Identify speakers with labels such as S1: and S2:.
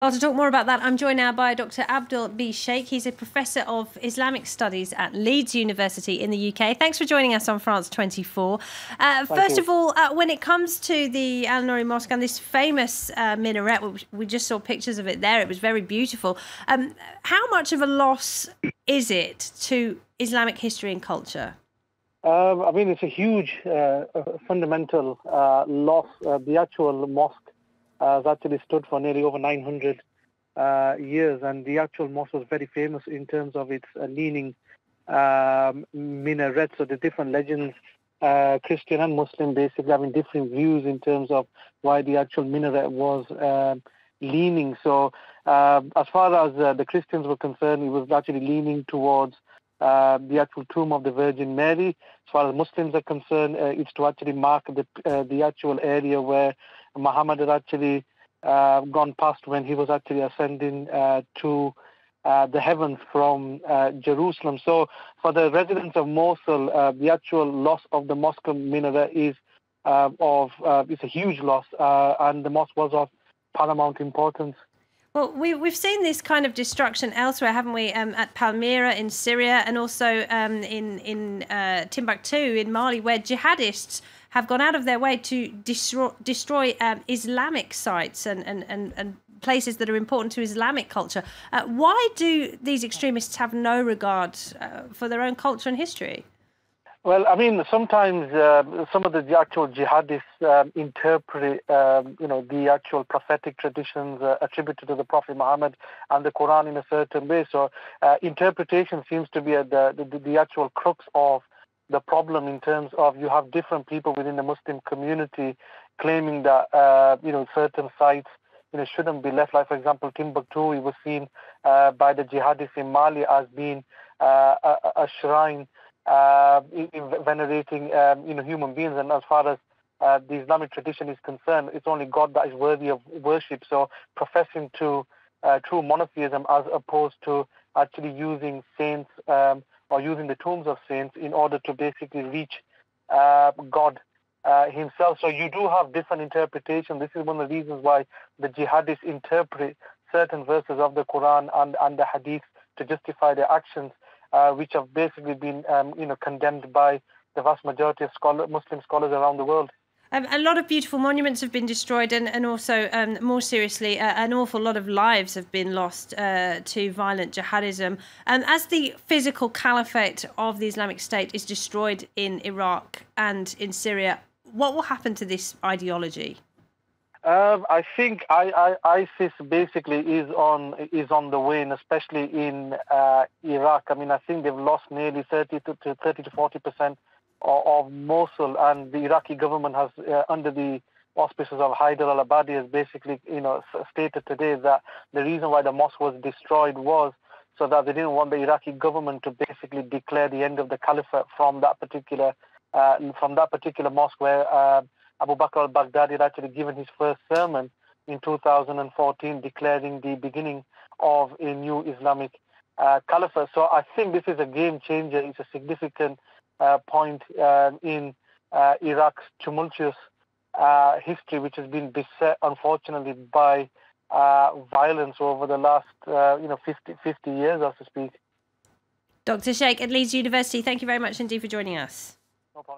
S1: Well, to talk more about that, I'm joined now by Dr. Abdul B. Shaikh. He's a professor of Islamic studies at Leeds University in the UK. Thanks for joining us on France 24.
S2: Thank
S1: First
S2: you.
S1: of all, when it comes to the Al-Nuri Mosque and this famous minaret, we just saw pictures of it there. It was very beautiful. How much of a loss is it to Islamic history and culture?
S2: I mean, it's a huge fundamental loss. The actual mosque has actually stood for nearly over 900 years, and the actual mosque was very famous in terms of its leaning minaret. So the different legends, Christian and Muslim, basically having different views in terms of why the actual minaret was leaning. So as far as the Christians were concerned, it was actually leaning towards the actual tomb of the Virgin Mary. As far as Muslims are concerned, it's to actually mark the actual area where Muhammad had actually gone past when he was actually ascending to the heavens from Jerusalem. So for the residents of Mosul, the actual loss of the mosque minaret is it's a huge loss, and the mosque was of paramount importance.
S1: Well, we've seen this kind of destruction elsewhere, haven't we? At Palmyra in Syria, and also in Timbuktu in Mali, where jihadists have gone out of their way to destroy Islamic sites and places that are important to Islamic culture. Why do these extremists have no regard for their own culture and history?
S2: Well, I mean, sometimes some of the actual jihadists interpret, the actual prophetic traditions attributed to the Prophet Muhammad and the Quran in a certain way. So interpretation seems to be the actual crux of the problem, in terms of you have different people within the Muslim community claiming that, certain sites, shouldn't be left. Like, for example, Timbuktu, it was seen by the jihadists in Mali as being a shrine in venerating, human beings. And as far as the Islamic tradition is concerned, it's only God that is worthy of worship. So professing to true monotheism, as opposed to actually using saints or using the tombs of saints in order to basically reach God himself. So you do have different interpretation. This is one of the reasons why the jihadists interpret certain verses of the Quran and the Hadith to justify their actions, which have basically been, condemned by the vast majority of Muslim scholars around the world.
S1: A lot of beautiful monuments have been destroyed, and also, more seriously, an awful lot of lives have been lost to violent jihadism. As the physical caliphate of the Islamic State is destroyed in Iraq and in Syria, what will happen to this ideology?
S2: I think ISIS basically is on the wane, especially in Iraq. I mean, I think they've lost nearly 30 to 40% of Mosul, and the Iraqi government has, under the auspices of Haider al-Abadi, has basically, stated today that the reason why the mosque was destroyed was so that they didn't want the Iraqi government to basically declare the end of the caliphate from that particular mosque, where Abu Bakr al-Baghdadi had actually given his first sermon in 2014, declaring the beginning of a new Islamic caliphate. So I think this is a game changer. It's a significant point in Iraq's tumultuous history, which has been beset, unfortunately, by violence over the last 50 years, so to speak.
S1: Dr. Shaikh at Leeds University, thank you very much indeed for joining us.
S2: No problem.